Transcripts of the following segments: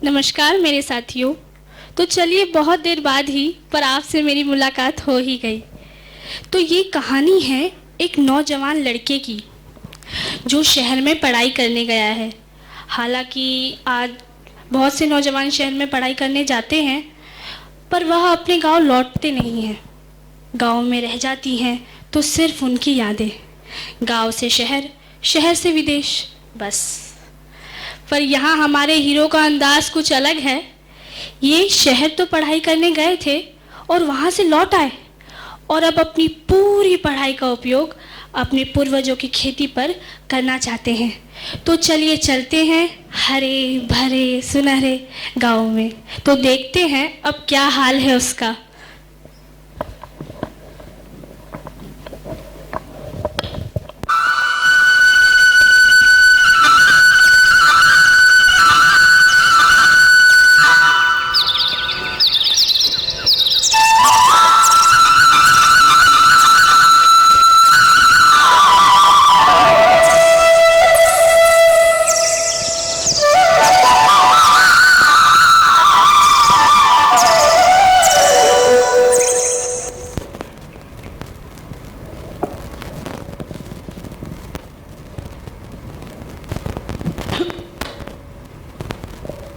नमस्कार मेरे साथियों। तो चलिए, बहुत देर बाद ही पर आपसे मेरी मुलाकात हो ही गई। तो ये कहानी है एक नौजवान लड़के की जो शहर में पढ़ाई करने गया है। हालांकि आज बहुत से नौजवान शहर में पढ़ाई करने जाते हैं, पर वह अपने गांव लौटते नहीं हैं। गांव में रह जाती हैं तो सिर्फ उनकी यादें। गांव से शहर, शहर से विदेश, बस। पर यहाँ हमारे हीरो का अंदाज कुछ अलग है। ये शहर तो पढ़ाई करने गए थे और वहाँ से लौट आए, और अब अपनी पूरी पढ़ाई का उपयोग अपने पूर्वजों की खेती पर करना चाहते हैं। तो चलिए चलते हैं हरे भरे सुनहरे गाँव में, तो देखते हैं अब क्या हाल है उसका।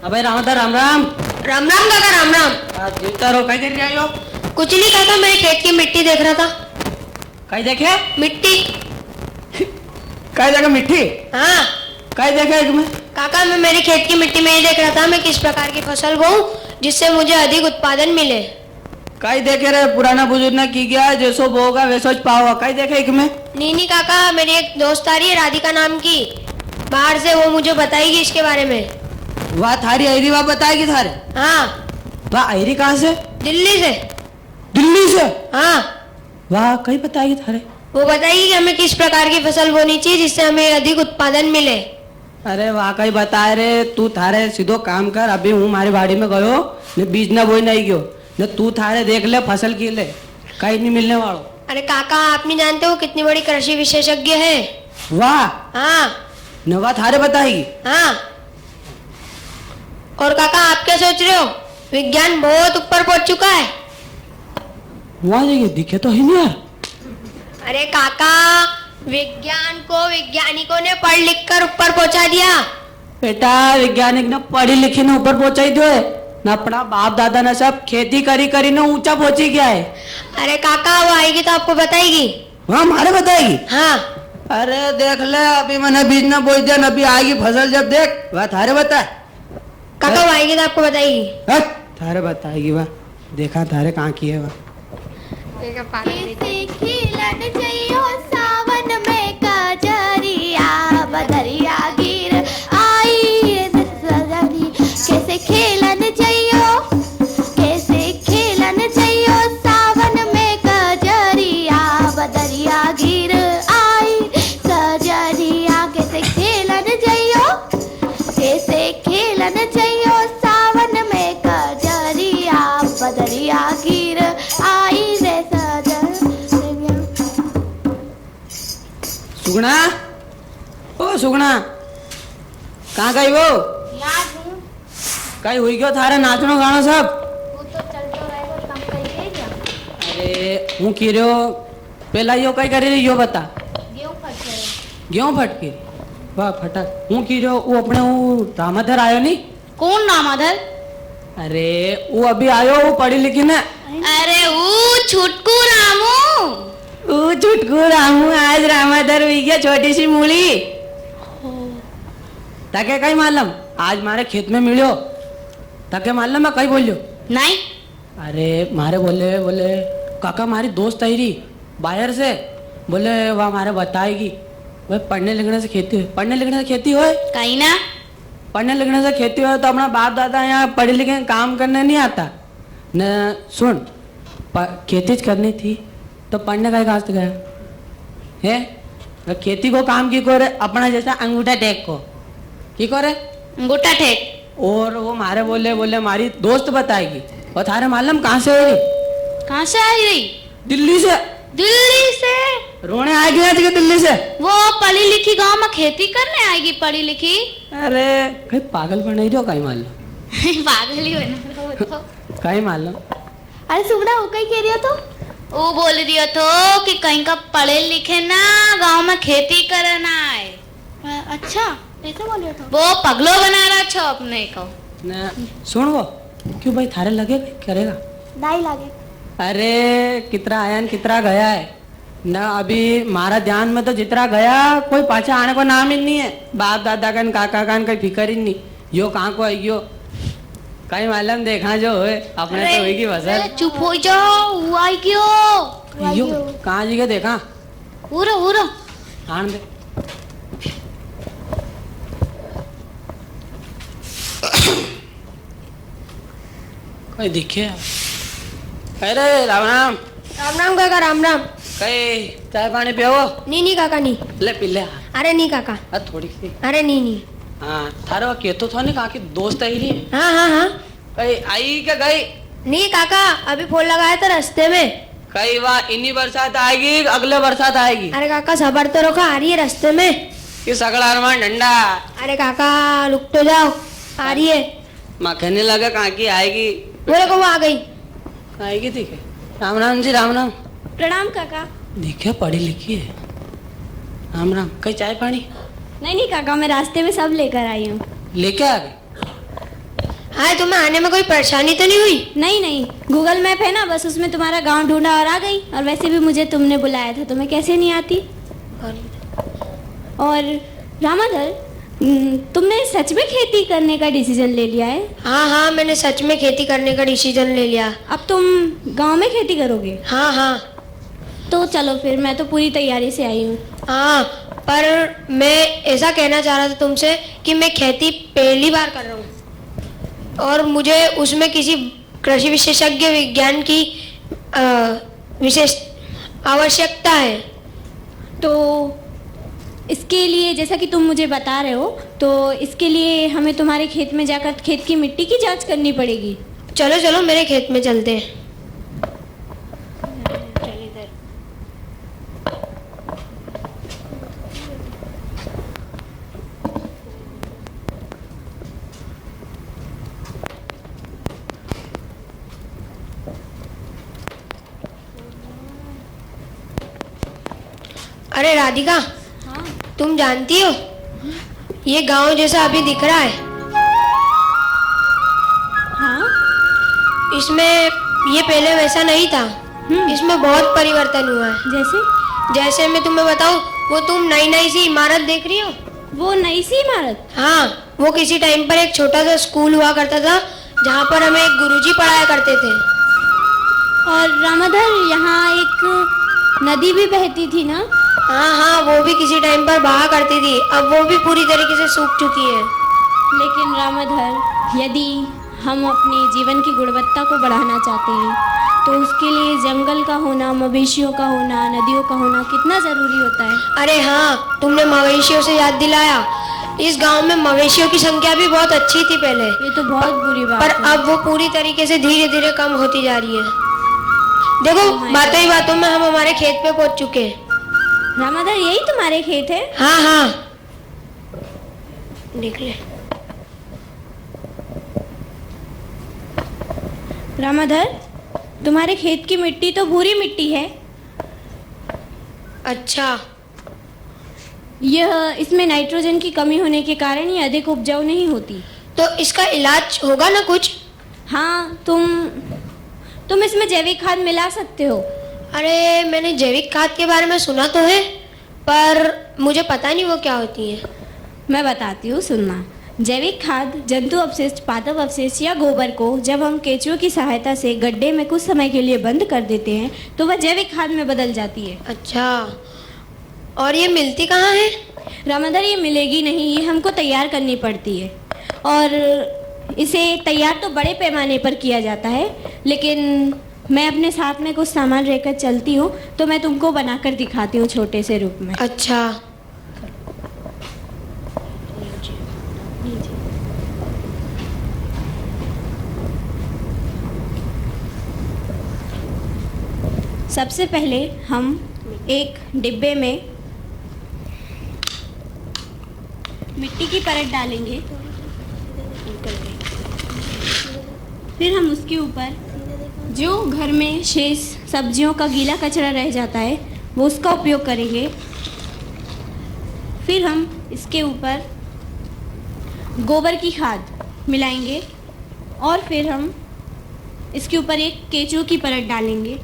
अबे रामदा राम राम। राम राम काका, राम राम। आज जीवता रहो, कहीं देख रहे हो? कुछ नहीं काका, मेरे खेत की मिट्टी देख रहा था। कहीं देखे? मिट्टी। कहीं देखे मिट्टी? हाँ कहीं देखे एक में? काका, मैं मेरे खेत की मिट्टी में ये देख रहा था मैं किस प्रकार की फसल बोऊं जिससे मुझे अधिक उत्पादन मिले। कहीं देखे रे? पुराना बुजुर्ग ने की गया, जैसो बोगा वैसो पाओगा। कहीं देखे एक में? नहीं काका, मेरी एक दोस्त आ रही है राधिका नाम की, बाहर से, वो मुझे बताएगी इसके बारे में। वाह थारी अहरी वाह बताएगी थारे? हाँ। वाह अहरी कहाँ से? दिल्ली से। दिल्ली से? हाँ। वाह कहीं बताएगी थारे? वो बताएगी कि हमें किस प्रकार की फसल बोनी चाहिए जिससे हमें अधिक उत्पादन मिले। अरे वाह कहीं बताए रे। तू थारे सीधो काम कर, अभी हूँ हमारी बाड़ी में गयो ने बीज न बोई नहीं गयो न, तू थारे देख ले फसल की ले, कहीं नहीं मिलने वालों। अरे काका, आप नहीं जानते वो कितनी बड़ी कृषि विशेषज्ञ है। वाह। हाँ। न वाह थारे बताएगी? हाँ। और काका, आप क्या सोच रहे हो? विज्ञान बहुत ऊपर पहुंच चुका है। वहाँ जाइए, दिखे तो ही नहीं यार। अरे काका, विज्ञान को वैज्ञानिकों ने पढ़ लिख कर ऊपर पहुंचा दिया। बेटा वैज्ञानिक ने पढ़ी लिखी ने ऊपर पहुंचाई दो है न, अपना बाप दादा ने सब खेती करी करी ने ऊंचा पहुंची गया है। अरे काका, वो आएगी तो आपको बताएगी। वहाँ हमारे बताएगी? हाँ। अरे देख ले, अभी मैंने बीज न बोई दिया, अभी आएगी फसल जब देख। वह थारे बता काका, वो आएगी तो आपको बताएगी। थारे बताएगी। वह देखा थारे कहाँ की है वह। सावन में कजरिया बदरिया गिर आई सजनी, कैसे खेलन चाहिए, कैसे खेलन चाहिए। सावन में कजरिया बदरिया गिर आई सजनिया, कैसे खेलन चाहिए, कैसे खेलन चाहिए। सावन में कजरिया बदरिया गिर आई रे सजनिया। सुगना, ओ सुगना, कहाँ गई वो? याद हूँ, कहीं हुई क्यों थारे नाचनो गाना सब? वो तो चलते रहेगा, कम करिए क्या? अरे हूँ की रहे हो पहला यो कहीं करी रही यो बता। गेहूं फट गए। गेहूं फट की? वाह फटा। हूँ की रहे हो वो अपने वो रामाधर आयो नहीं? कौन रामाधर? अरे वो अभी आयो, वो पढ़ी लिखी ने। अरे वो छुटकू रामू। ओ चुटकू रामू, आज रामाधर हुई गया छोटी सी मूली। ताके कहीं मालूम आज मारे खेत में मिलो, ताके मालूम मैं कहीं बोलियो नहीं। अरे मारे बोले बोले काका हमारी दोस्त आई रही बाहर से, बोले वह हमारे बताएगी। वह पढ़ने लिखने से खेती हो, पढ़ने लिखने से खेती हो, कहीं ना। पढ़ने लिखने से खेती हो तो अपना बाप दादा यहाँ पढ़े लिखे काम करने नहीं आता न। सुन, खेती करनी थी तो पढ़ने का कास्ट गया है। खेती को काम की करे अपना जैसा अंगूठा टेक को की करे अंगूठा टेक। और वो मारे बोले बोले हमारी दोस्त बताएगी। और थारे मालूम कहाँ से आई? कहाँ से आई रही? दिल्ली से। दिल्ली से? रोने आ गया थी दिल्ली से। वो पढ़ी लिखी गांव में खेती करने आएगी, पढ़ी लिखी। अरे कहीं पागल पर नहीं रहो कहीं मालूम। पागल ही बना रहा वो तो। कहीं मालूम। अरे सुगड़ा हो कहीं कह रही हो तो? वो बोल दिया तो कि कहीं का पढ़े लिखे ना गांव में खेती करना है। अच्छा ऐसे बोल रहे हो? वो पगलो बना रहा छो अपने को। ना सुन वो क्यों भाई थारे लगे करेगा? नहीं लगे। अरे कितना आया न कितना गया है ना। अभी मारा ध्यान में तो जितना गया कोई पाछा आने को नाम ही नहीं है। बाप दादा का काका का कोई फिकर ही नहीं। यो कहाँ को आइयो कहीं मालूम देखा जो है अपने तो होगी फसल। चुप हो जाओ वो आई क्यों? यो कहाँ जी के देखा उरो उरो आन दे। कोई दिखे? अरे राम राम। राम राम काका राम राम। कई चाय पानी पियो? नहीं काका नहीं। ले पी ले। अरे नहीं काका। थोड़ी सी। अरे नहीं। हाँ थारे के तो था नहीं कहा कि दोस्त आई रही। हाँ कई आई क्या गई? नहीं काका अभी फोन लगाया था रास्ते में। कई वाह इन्हीं बरसात आएगी अगले बरसात आएगी। अरे काका सबर तो रखो आ रही है रास्ते में। कि सगड़ा अरमान डंडा। अरे काका रुक तो जाओ आ रही है। माँ कहने लगा कहाँ की आएगी। मेरे को वो आ गई। आएगी ठीक है। राम राम जी राम राम। प्रणाम काका। देखिए पढ़ी लिखी है। राम राम। कई चाय पानी? नहीं काका मैं रास्ते में सब लेकर आई हूँ। लेके आ गई? हाँ तुम्हें आने में कोई परेशानी तो नहीं हुई? नहीं गूगल मैप है ना बस उसमें तुम्हारा गांव ढूंढा और आ गई। और वैसे भी मुझे तुमने बुलाया था तो मैं कैसे नहीं आती। और रामाधर तुमने सच में खेती करने का डिसीजन ले लिया है? हाँ मैंने सच में खेती करने का डिसीजन ले लिया। अब तुम गांव में खेती करोगे? हाँ तो चलो फिर मैं तो पूरी तैयारी से आई हूँ। हाँ पर मैं ऐसा कहना चाह रहा था तुमसे कि मैं खेती पहली बार कर रहा हूँ और मुझे उसमें किसी कृषि विशेषज्ञ विज्ञान की विशेष आवश्यकता है। तो इसके लिए जैसा कि तुम मुझे बता रहे हो तो इसके लिए हमें तुम्हारे खेत में जाकर खेत की मिट्टी की जांच करनी पड़ेगी। चलो मेरे खेत में चलते हैं। अरे राधिका तुम जानती हो ये गांव जैसा अभी दिख रहा है। हाँ इसमें ये पहले वैसा नहीं था। इसमें बहुत परिवर्तन हुआ है। जैसे मैं तुम्हें बताऊं वो तुम नई सी इमारत देख रही हो। वो नई सी इमारत? हाँ वो किसी टाइम पर एक छोटा सा स्कूल हुआ करता था जहाँ पर हमें एक गुरुजी पढ़ाया करते थे। और रामाधर यहाँ एक नदी भी बहती थी ना? हाँ वो भी किसी टाइम पर बहा करती थी। अब वो भी पूरी तरीके से सूख चुकी है। लेकिन रामाधर यदि हम अपने जीवन की गुणवत्ता को बढ़ाना चाहते हैं तो उसके लिए जंगल का होना, मवेशियों का होना, नदियों का होना कितना जरूरी होता है। अरे हाँ तुमने मवेशियों से याद दिलाया। इस गांव में मवेशियों की संख्या भी बहुत अच्छी थी पहले। ये तो बहुत बुरी बात पर अब वो पूरी तरीके से धीरे धीरे कम होती जा रही है। देखो बातों ही बातों में हम हमारे खेत पे पहुंच चुके हैं। रामाधर यही तुम्हारे खेत है? हाँ देख ले। रामाधर तुम्हारे खेत की मिट्टी तो भूरी मिट्टी है। अच्छा यह इसमें नाइट्रोजन की कमी होने के कारण ये अधिक उपजाऊ नहीं होती। तो इसका इलाज होगा ना कुछ? हाँ तुम इसमें जैविक खाद मिला सकते हो। अरे मैंने जैविक खाद के बारे में सुना तो है पर मुझे पता नहीं वो क्या होती है। मैं बताती हूँ सुनना। जैविक खाद जंतु अपशिष्ट, पादप अपशिष्ट या गोबर को जब हम केंचुओं की सहायता से गड्ढे में कुछ समय के लिए बंद कर देते हैं तो वह जैविक खाद में बदल जाती है। अच्छा और ये मिलती कहाँ है? रामाधर ये मिलेगी नहीं, ये हमको तैयार करनी पड़ती है और इसे तैयार तो बड़े पैमाने पर किया जाता है लेकिन मैं अपने साथ में कुछ सामान लेकर चलती हूँ तो मैं तुमको बनाकर दिखाती हूँ छोटे से रूप में। अच्छा सबसे पहले हम एक डिब्बे में मिट्टी की परत डालेंगे। फिर हम उसके ऊपर जो घर में शेष सब्जियों का गीला कचरा रह जाता है वो उसका उपयोग करेंगे। फिर हम इसके ऊपर गोबर की खाद मिलाएंगे और फिर हम इसके ऊपर एक केंचुओं की परत डालेंगे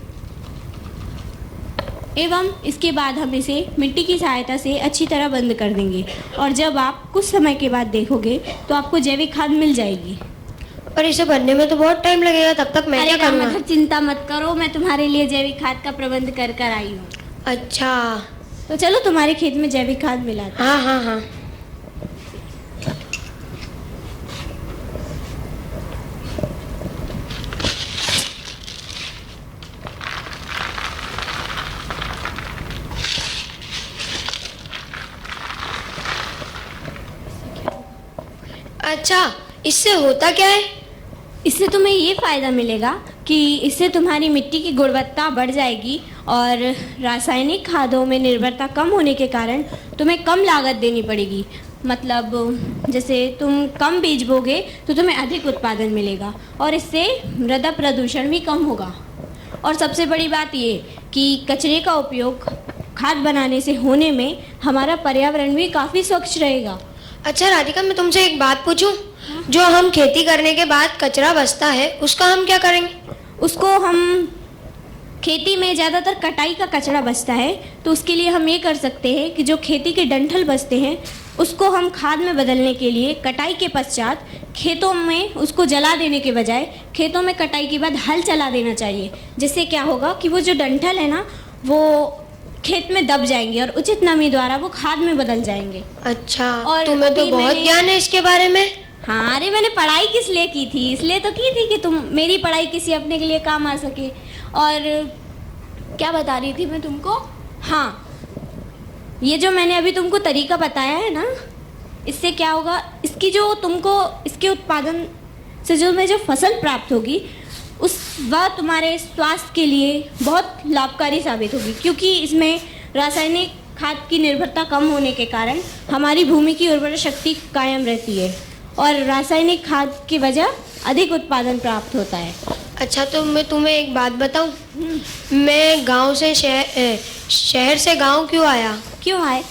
एवं इसके बाद हम इसे मिट्टी की सहायता से अच्छी तरह बंद कर देंगे। और जब आप कुछ समय के बाद देखोगे तो आपको जैविक खाद मिल जाएगी। पर इसे बनने में तो बहुत टाइम लगेगा, तब तक मैं क्या अरे करूँगा? रामाधर, चिंता मत करो, मैं तुम्हारे लिए जैविक खाद का प्रबंध कर कर आई हूँ। अच्छा, तो चलो तुम्हारे खेत में जैविक खाद मिला दो। हाँ हाँ हाँ। अच्छा, इससे होता क्या है? इससे तुम्हें ये फ़ायदा मिलेगा कि इससे तुम्हारी मिट्टी की गुणवत्ता बढ़ जाएगी और रासायनिक खादों में निर्भरता कम होने के कारण तुम्हें कम लागत देनी पड़ेगी। मतलब जैसे तुम कम बीज बोगे तो तुम्हें अधिक उत्पादन मिलेगा और इससे मृदा प्रदूषण भी कम होगा। और सबसे बड़ी बात ये कि कचरे का उपयोग खाद बनाने से होने में हमारा पर्यावरण भी काफ़ी स्वच्छ रहेगा। अच्छा राधिका, मैं तुमसे एक बात पूछूं? जो हम खेती करने के बाद कचरा बचता है उसका हम क्या करेंगे? उसको हम खेती में ज़्यादातर कटाई का कचरा बचता है तो उसके लिए हम ये कर सकते हैं कि जो खेती के डंठल बचते हैं उसको हम खाद में बदलने के लिए कटाई के पश्चात खेतों में उसको जला देने के बजाय खेतों में कटाई के बाद हल चला देना चाहिए। जिससे क्या होगा कि वो जो डंठल है ना वो खेत में दब जाएंगे और उचित नमी द्वारा वो खाद में बदल जाएंगे। अच्छा, और तुम्हें तो अभी बहुत मैंने- ज्ञान है इसके बारे में। हाँ, अरे मैंने पढ़ाई किस लिए की थी? इसलिए तो की थी कि तुम मेरी पढ़ाई किसी अपने के लिए काम आ सके। और क्या बता रही थी मैं तुमको? हाँ, ये जो मैंने अभी तुमको तरीका बताया है ना, इससे क्या होगा, इसकी जो तुमको इसके उत्पादन से जो फसल प्राप्त होगी उस वह तुम्हारे स्वास्थ्य के लिए बहुत लाभकारी साबित होगी। क्योंकि इसमें रासायनिक खाद की निर्भरता कम होने के कारण हमारी भूमि की उर्वरा शक्ति कायम रहती है और रासायनिक खाद की वजह अधिक उत्पादन प्राप्त होता है। अच्छा, तो मैं तुम्हें एक बात बताऊं? मैं गांव से शहर से गांव क्यों आया? क्यों आए?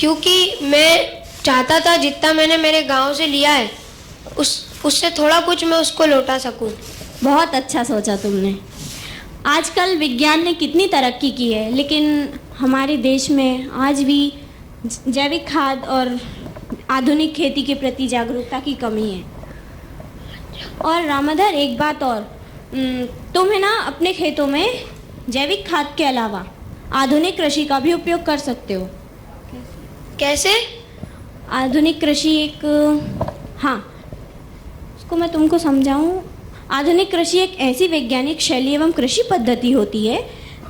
क्योंकि मैं चाहता था जितना मैंने मेरे गांव से लिया है उससे थोड़ा कुछ मैं उसको लौटा सकूं। बहुत अच्छा सोचा तुमने। आजकल विज्ञान ने कितनी तरक्की की है लेकिन हमारे देश में आज भी जैविक खाद और आधुनिक खेती के प्रति जागरूकता की कमी है। और रामाधर, एक बात और, तुम है ना अपने खेतों में जैविक खाद के अलावा आधुनिक कृषि का भी उपयोग कर सकते हो। कैसे? आधुनिक कृषि एक, हाँ, उसको मैं तुमको समझाऊं। आधुनिक कृषि एक ऐसी वैज्ञानिक शैली एवं कृषि पद्धति होती है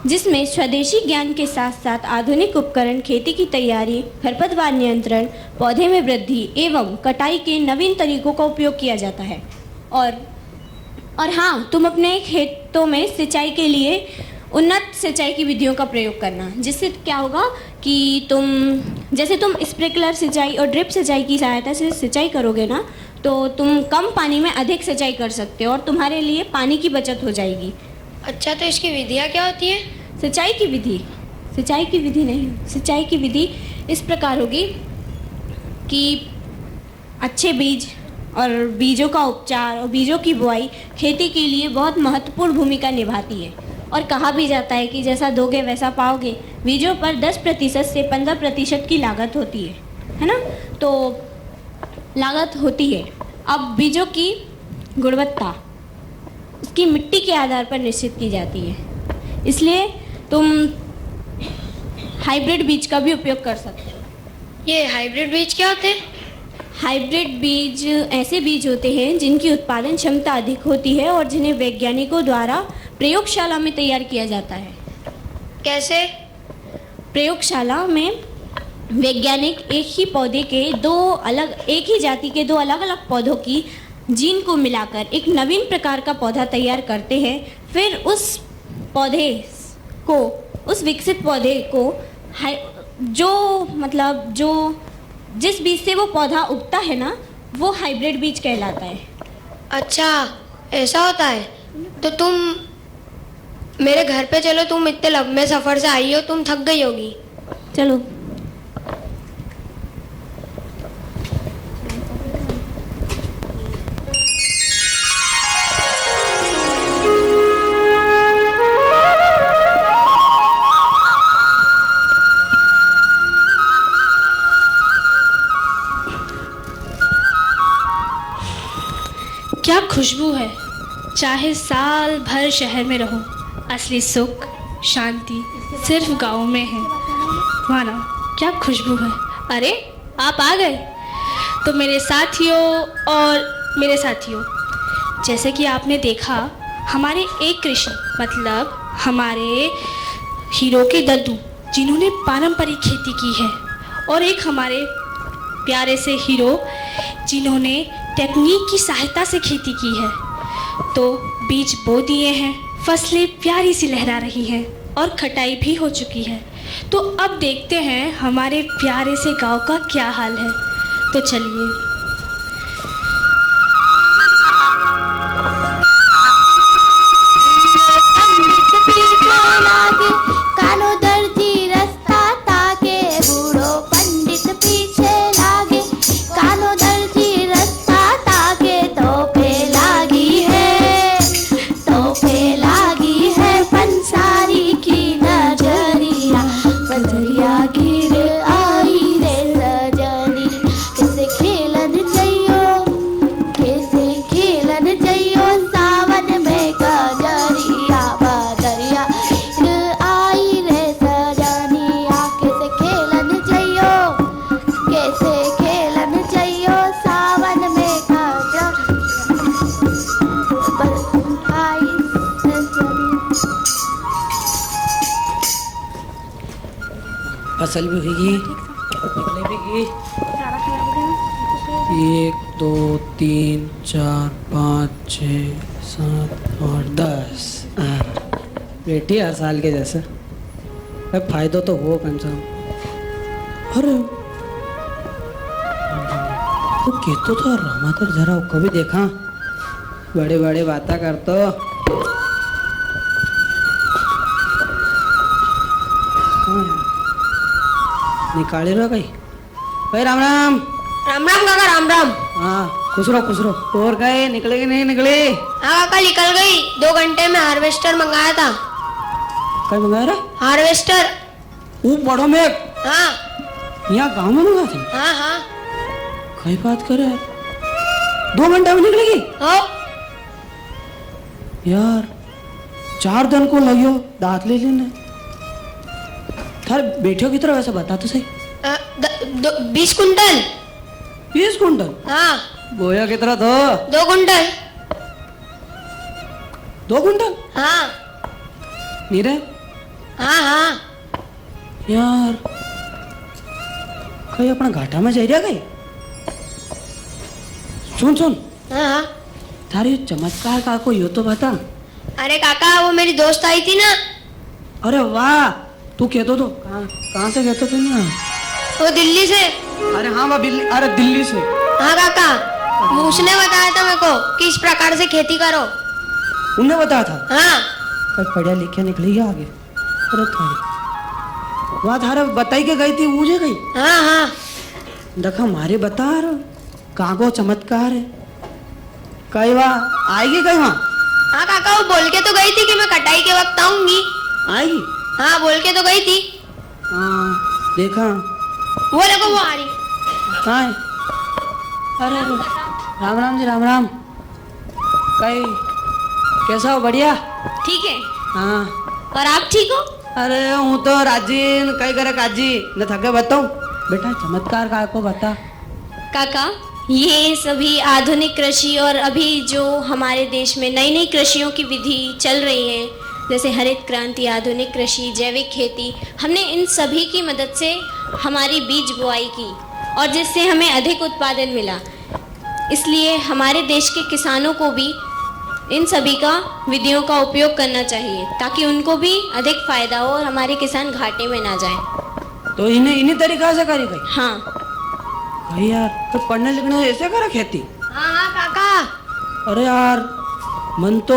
जिसमें स्वदेशी ज्ञान के साथ साथ आधुनिक उपकरण, खेती की तैयारी, खरपतवार नियंत्रण, पौधे में वृद्धि एवं कटाई के नवीन तरीकों का उपयोग किया जाता है। और हाँ, तुम अपने खेतों में सिंचाई के लिए उन्नत सिंचाई की विधियों का प्रयोग करना, जिससे क्या होगा कि तुम स्प्रिंकलर सिंचाई और ड्रिप सिंचाई की सहायता से सिंचाई करोगे ना तो तुम कम पानी में अधिक सिंचाई कर सकते हो और तुम्हारे लिए पानी की बचत हो जाएगी। अच्छा, तो इसकी विधियाँ क्या होती हैं? सिंचाई की विधि इस प्रकार होगी कि अच्छे बीज और बीजों का उपचार और बीजों की बुआई खेती के लिए बहुत महत्वपूर्ण भूमिका निभाती है। और कहा भी जाता है कि जैसा दोगे वैसा पाओगे। बीजों पर 10% से 15% की लागत होती है ना? तो लागत होती है। अब बीजों की गुणवत्ता उसकी मिट्टी के आधार पर निश्चित की जाती है, इसलिए तुम हाइब्रिड बीज का भी उपयोग कर सकते हो। ये हाइब्रिड बीज क्या होते हैं? हाइब्रिड बीज ऐसे बीज होते हैं जिनकी उत्पादन क्षमता अधिक होती है और जिन्हें वैज्ञानिकों द्वारा प्रयोगशाला में तैयार किया जाता है। कैसे? प्रयोगशाला में वैज्ञानिक एक ही जाति के दो अलग अलग पौधों की जीन को मिलाकर एक नवीन प्रकार का पौधा तैयार करते हैं। फिर उस विकसित पौधे को जिस बीज से वो पौधा उगता है ना, वो हाइब्रिड बीज कहलाता है। अच्छा, ऐसा होता है? तो तुम मेरे घर पे चलो, तुम इतने लंबे सफर से आई हो, तुम थक गई होगी। चलो। क्या खुशबू है, चाहे साल भर शहर में रहो, असली सुख शांति सिर्फ गाँव में है। मानो क्या खुशबू है। अरे आप आ गए। तो मेरे साथियों और मेरे साथियों, जैसे कि आपने देखा, हमारे एक कृषि मतलब हमारे हीरो के दद्दू जिन्होंने पारंपरिक खेती की है, और एक हमारे प्यारे से हीरो जिन्होंने टेक्निक की सहायता से खेती की है। तो बीज बो दिए हैं, फसलें प्यारी सी लहरा रही हैं और कटाई भी हो चुकी है। तो अब देखते हैं हमारे प्यारे से गांव का क्या हाल है। तो चलिए। कानो दर्जी रास्ता ताके, बूढ़ो पंडित पीछे लागे। कानो दर्जी रास्ता ताके, तोपे लागी है पंसारी की नजरिया। नजरिया गिर आई रे सजनी, कैसे खेलन जइयो सावन में गजरिया। बदरिया आई रे सजनिया, कैसे खेलन जइयो सावन में गजरिया। आई फसल भी भीगी, फसलें भीगी। 1 2 3 4 5 6 7 8 10 बेटी हर साल के जैसे। भाई फायदा तो हो कम से कम। अरे तो कहते तो रामा तो जरा कभी देखा, बड़े बड़े बातें करतो। निकाले रहा कहीं। भाई राम राम। राम राम काका, राम राम। हाँ खुश रहो। और गए निकले कि नहीं निकले? हाँ काका, निकल गई। 2 घंटे में हार्वेस्टर मंगाया था। कहीं मंगाया रहा? हार्वेस्टर। वो बड़ो में हाँ यहाँ गांव में मंगा था। हाँ हाँ। कई बात करे यार, 2 घंटे में निकलेगी हो यार। 4 दिन को लगियो दांत ले लेने। थार बेटियों की तरह वैसे बता तो सही। 20 कुंटल। 20 कुंटल? हाँ। बोया कितना तो? 2 कुंटल। 2 कुंटल? हाँ नीरे? हाँ हाँ। यार कहीं अपना घाटा में जा रहा कहीं। सुन हाँ हाँ। थारी चमत्कार का को यो तो बता। अरे काका, वो मेरी दोस्त आई थी ना। अरे वाह, तू कहतो तो कहाँ से कहते थे ना? वो दिल्ली से। अरे हाँ वाह, अरे दिल्ली से। हाँ काका, उसने बताया था मेरे को कि इस प्रकार से खेती करो। उन्हें बताया था? हाँ। कल पढ़िया लिखिया निकली आगे। अरे थारी वहाँ थारे बताई के गई थी, मुझे गई। हाँ हाँ। देखा मारे बता रहा कहाँ को चमत्कार है। कई वहाँ आएगी कहीं वहाँ? हाँ काका, वो बोल के तो गई थी कि मैं कटाई के वक्त आऊंगी। आएगी? हाँ बोल के तो गई थी। हाँ देखा। वो देखो, वो आ रही। कहाँ है? अरे राम राम जी, राम राम। कई कैसा हो? बढ़िया? ठीक है। हाँ। और आप ठीक हो? अरे हूँ तो राजीन कई करे काजी न थके बताऊं। बेटा चमत्कार का को बता। काका, ये सभी आधुनिक कृषि और अभी जो हमारे देश में नई नई कृषियों की विधि चल रही है, जैसे हरित क्रांति, आधुनिक कृषि, जैविक खेती, हमने इन सभी की मदद से हमारी बीज बुआई की और जिससे हमें अधिक उत्पादन मिला। इसलिए हमारे देश के किसानों को भी इन सभी का विधियों का उपयोग करना चाहिए ताकि उनको भी अधिक फायदा हो और हमारे किसान घाटे में ना जाएं। तो इन्हीं तरीका से करी गई? हाँ। भाई यार तो पढ़ने लिखने ऐसे करा खेती? हाँ हाँ काका। अरे यार मन तो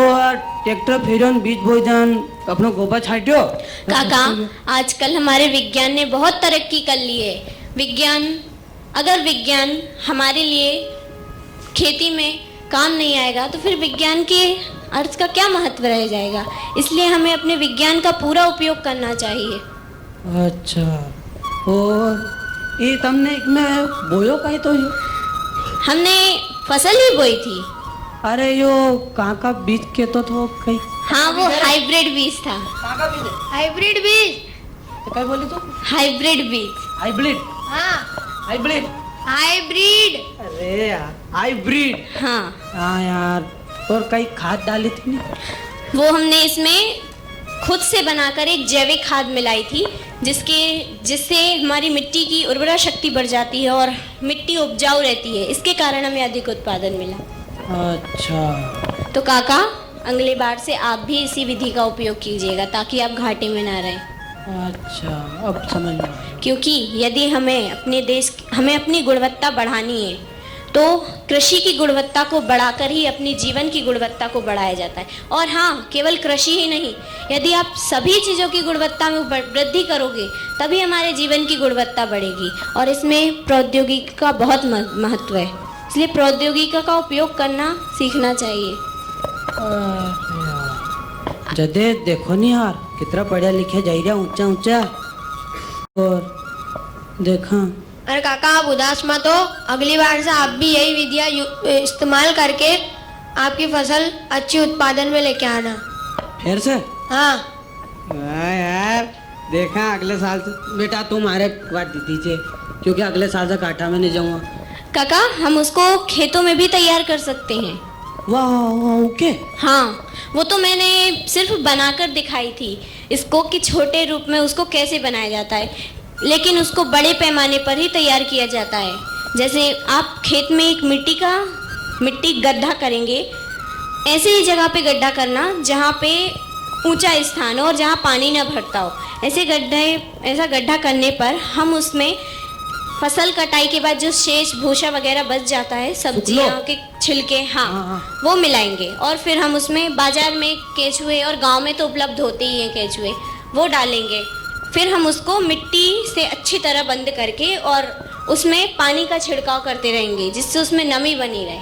ट्रैक्टर फेरन बीज बोजन अपनो गोबर छाट्यो। काका, आजकल हमारे विज्ञान ने बहुत तरक्की कर ली है। अगर विज्ञान हमारे लिए खेती में काम नहीं आएगा तो फिर विज्ञान के अर्थ का क्या महत्व रह जाएगा। इसलिए हमें अपने विज्ञान का पूरा उपयोग करना चाहिए। अच्छा, और ये तुमने इसमें बोयो कहीं तो यो? हमने फसल ही बोई थी। अरे यो कहाँ का बीज के तो कहीं? हाँ, वो हाइब्रिड बीज था। हाइब्रिड बीज। तो क्या बोली तो? हाइब्रिड बीज। हाइब्रिड? हाँ, हाइब्रिड? हाइब्रिड। अरे यार, हाइब्रिड। हाँ, हाँ यार, और कई खाद डाली थी ना? वो हमने इसमें खुद से बनाकर एक जैविक खाद मिलाई थी, जिससे हमारी मिट्टी की उर्वरा शक्ति बढ़ जाती है और मिट्टी उपजाऊ रहती है। इसके कारण हमें अधिक उत्पादन मिला। अच्छा, तो काका, अगली बार से आप भी इसी विधि का उपयोग कीजिएगा ताकि आप घाटे में ना रहें। अच्छा, अब समझ में आया। क्योंकि यदि हमें अपनी गुणवत्ता बढ़ानी है तो कृषि की गुणवत्ता को बढ़ाकर ही अपनी जीवन की गुणवत्ता को बढ़ाया जाता है। और हाँ, केवल कृषि ही नहीं, यदि आप सभी चीज़ों की गुणवत्ता में वृद्धि करोगे तभी हमारे जीवन की गुणवत्ता बढ़ेगी। और इसमें प्रौद्योगिकी का बहुत महत्व है, इसलिए प्रौद्योगिकी का उपयोग करना सीखना चाहिए। जदे देखो नहीं यार, कितना पढ़ा लिखे जा रहा ऊंचा ऊंचा। और देखा, अरे काका, आप उदास मत हो। अगली बार से आप भी यही विधियाँ इस्तेमाल करके आपकी फसल अच्छी उत्पादन में लेके आना। फिर से? हाँ। वाह यार, देखा अगले साल से बेटा तुम हमारे बात दीजिए, क्योंकि अगले साल से काटा में नहीं जाऊंगा। काका, हम उसको खेतों में भी तैयार कर सकते हैं। वाह, ओके। हाँ, वो तो मैंने सिर्फ बनाकर दिखाई थी इसको कि छोटे रूप में उसको कैसे बनाया जाता है, लेकिन उसको बड़े पैमाने पर ही तैयार किया जाता है। जैसे आप खेत में एक मिट्टी गड्ढा करेंगे, ऐसे ही जगह पे गड्ढा करना जहाँ पे ऊंचा स्थान हो और जहाँ पानी न भरता हो। ऐसा गड्ढा करने पर हम उसमें फसल कटाई के बाद जो शेष भूसा वगैरह बच जाता है, सब्जियों के छिलके, हाँ, वो मिलाएंगे और फिर हम उसमें बाजार में केचुए, और गांव में तो उपलब्ध होते ही हैं केचुए, वो डालेंगे। फिर हम उसको मिट्टी से अच्छी तरह बंद करके और उसमें पानी का छिड़काव करते रहेंगे जिससे उसमें नमी बनी रहे।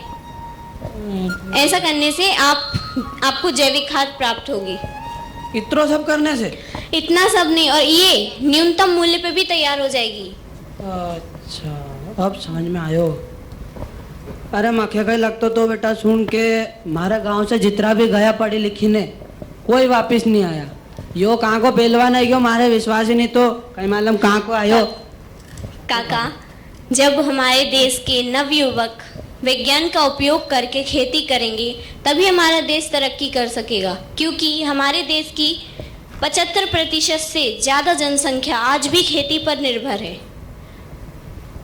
ऐसा करने से आपको जैविक खाद प्राप्त होगी। इतना सब करने से? इतना सब नहीं, और ये न्यूनतम मूल्य पे भी तैयार हो जाएगी। अच्छा, अब समझ में आयो। अरे मखे का लगता तो बेटा सुन के हमारे गांव से जितना भी गया पढ़ी लिखी ने कोई वापस नहीं आया। यो कहाँ को पहलवान है, यो हमारे विश्वास ही नहीं तो कहीं मालूम कहाँ को आयो। काका, जब हमारे देश के नवयुवक विज्ञान का उपयोग करके खेती करेंगे तभी हमारा देश तरक्की कर सकेगा, क्योंकि हमारे देश की 75% से ज़्यादा जनसंख्या आज भी खेती पर निर्भर है।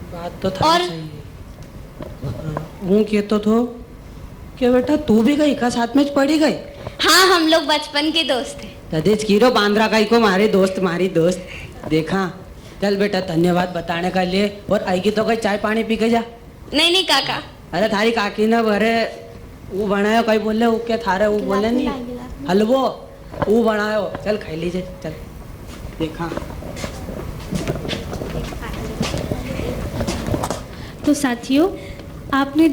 बात तो था सही है। हूँ कहतो तो कि बेटा तू भी गई का साथ में पढ़ी गई? हाँ, हम लोग बचपन के दोस्त हैं। तदेज कीरो बांद्रा का को मारी दोस्त देखा। चल बेटा, धन्यवाद बताने का लिए। और आएगी तो कहीं चाय पानी पी के जा। नहीं काका। अरे थारी काकी ने भरे वो बनायो, कहीं बोले वो क्या थारे वो बोले नहीं हलवो वो बनायो, चल खाई लीजिए चल। देखा तो साथियों, आपने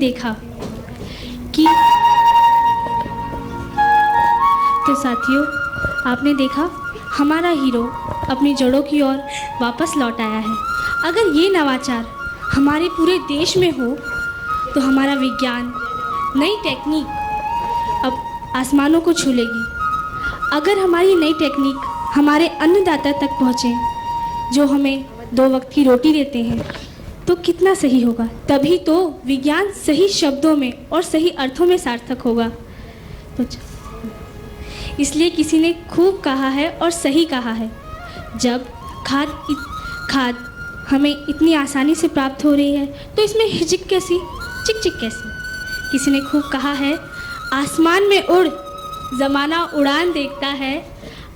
देखा हमारा हीरो अपनी जड़ों की ओर वापस लौट आया है। अगर ये नवाचार हमारे पूरे देश में हो तो हमारा विज्ञान, नई टेक्निक अब आसमानों को छू लेगी। अगर हमारी नई टेक्निक हमारे अन्नदाता तक पहुँचे जो हमें 2 वक्त की रोटी देते हैं तो कितना सही होगा। तभी तो विज्ञान सही शब्दों में और सही अर्थों में सार्थक होगा। तो इसलिए किसी ने खूब कहा है और सही कहा है, जब खाद हमें इतनी आसानी से प्राप्त हो रही है तो इसमें हिचक कैसी, चिक कैसी। किसी ने खूब कहा है, आसमान में उड़ ज़माना उड़ान देखता है,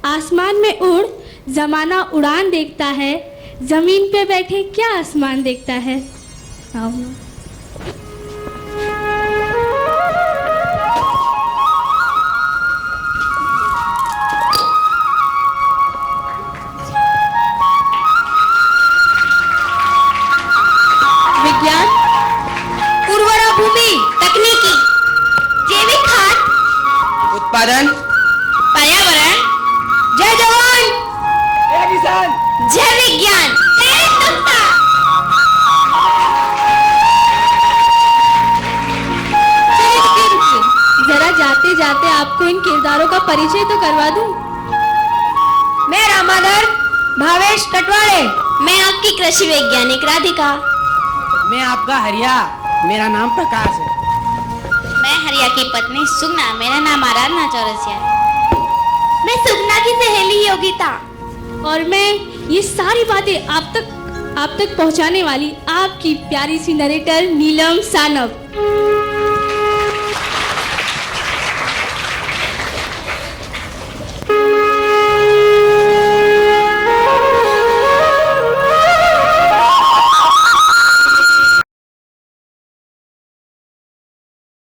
आसमान में उड़ ज़माना उड़ान देखता है, ज़मीन पे बैठे क्या आसमान देखता है। आओ ना। उत्पादन, पर्यावरण, जय जवान, जय किसान, जय विज्ञान, जय सत्ता। जरा जाते जाते आपको इन किरदारों का परिचय तो करवा दूं। मैं रामाधर भावेश कटवाड़े। मैं आपकी कृषि वैज्ञानिक राधिका। मैं आपका हरिया, मेरा नाम प्रकाश है। मैं हरिया की पत्नी सुगना, मेरा नाम आराधना चौरसिया है। मैं सुगना की सहेली योगिता। और मैं ये सारी बातें आप तक पहुंचाने वाली आपकी प्यारी सी नरेटर नीलम सानव।